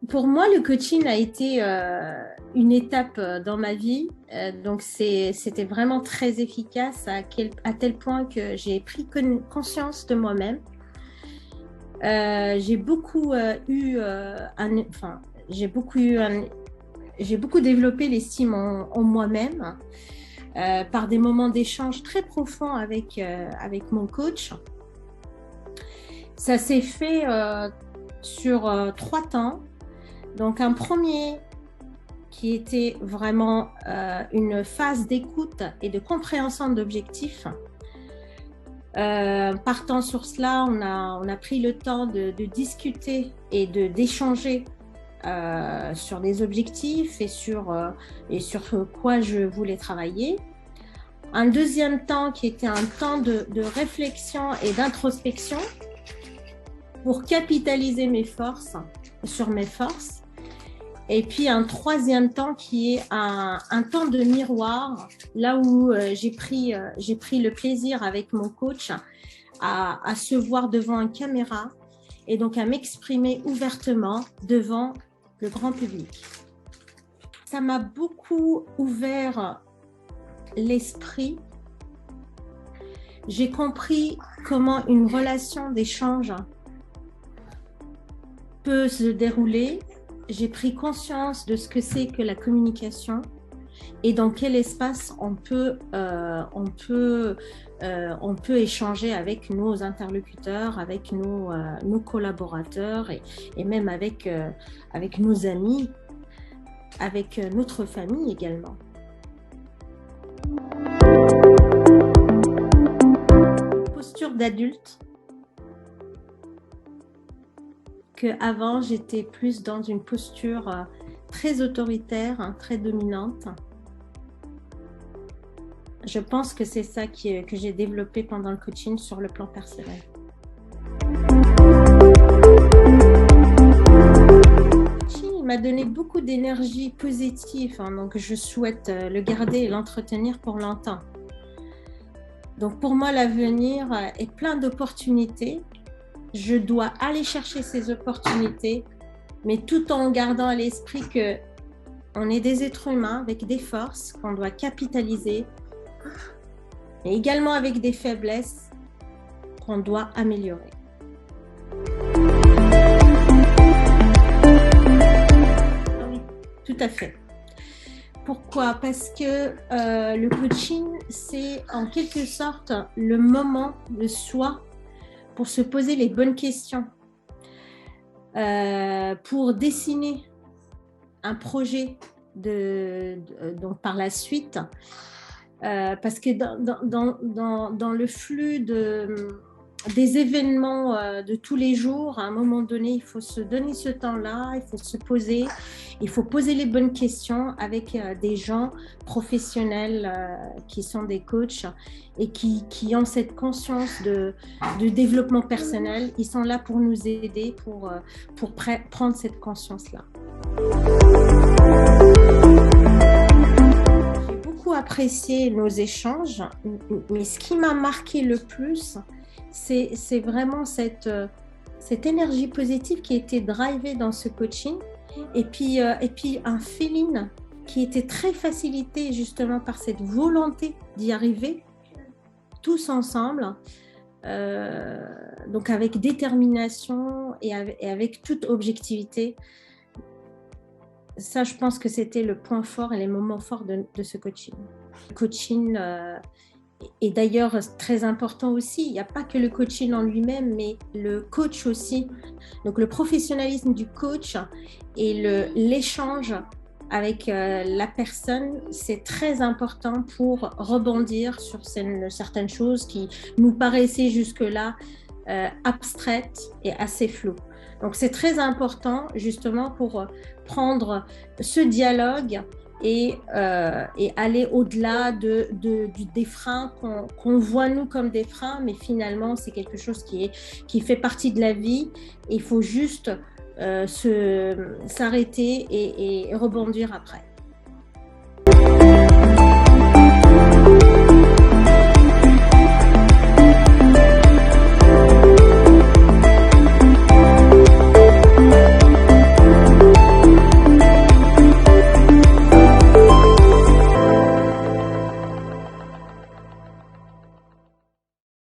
Pour moi, le coaching a été une étape dans ma vie. Donc, c'était vraiment très efficace à tel point que j'ai pris conscience de moi-même. J'ai beaucoup développé l'estime en moi-même par des moments d'échange très profonds avec mon coach. Ça s'est fait sur 3 temps. Donc, un premier qui était vraiment une phase d'écoute et de compréhension d'objectifs. Partant sur cela, on a pris le temps de discuter et d'échanger sur des objectifs et sur quoi je voulais travailler. Un deuxième temps qui était un temps de réflexion et d'introspection pour capitaliser sur mes forces. Et puis un troisième temps qui est un temps de miroir, là où j'ai pris le plaisir avec mon coach à se voir devant une caméra et donc à m'exprimer ouvertement devant le grand public. Ça m'a beaucoup ouvert l'esprit. J'ai compris comment une relation d'échange peut se dérouler. J'ai pris conscience de ce que c'est que la communication et dans quel espace on peut échanger avec nos interlocuteurs, avec nos collaborateurs et même avec nos amis, avec notre famille également. Posture d'adulte. Qu'avant, j'étais plus dans une posture très autoritaire, très dominante. Je pense que c'est ça que j'ai développé pendant le coaching sur le plan personnel. Le coaching m'a donné beaucoup d'énergie positive, donc je souhaite le garder et l'entretenir pour longtemps. Donc pour moi, l'avenir est plein d'opportunités. Je dois aller chercher ces opportunités, mais tout en gardant à l'esprit qu'on est des êtres humains avec des forces qu'on doit capitaliser, mais également avec des faiblesses qu'on doit améliorer. Oui, tout à fait. Pourquoi ? Parce que le coaching, c'est en quelque sorte le moment de soi pour se poser les bonnes questions, pour dessiner un projet donc par la suite, parce que dans le flux des événements de tous les jours, à un moment donné, il faut se donner ce temps-là, il faut se poser, il faut poser les bonnes questions avec des gens professionnels qui sont des coachs et qui ont cette conscience de développement personnel. Ils sont là pour nous aider, pour prendre cette conscience-là. J'ai beaucoup apprécié nos échanges, mais ce qui m'a marqué le plus, c'est vraiment cette énergie positive qui a été drivée dans ce coaching et puis un feeling qui était très facilité justement par cette volonté d'y arriver tous ensemble, donc avec détermination et avec toute objectivité. Ça, je pense que c'était le point fort et les moments forts de ce coaching. Le coaching est d'ailleurs très important aussi. Il n'y a pas que le coaching en lui-même, mais le coach aussi. Donc le professionnalisme du coach et l'échange avec la personne, c'est très important pour rebondir sur certaines choses qui nous paraissaient jusque-là abstraites et assez floues. Donc c'est très important justement pour prendre ce dialogue et aller au-delà des freins qu'on voit nous comme des freins, mais finalement c'est quelque chose qui fait partie de la vie. Il faut juste s'arrêter et rebondir après.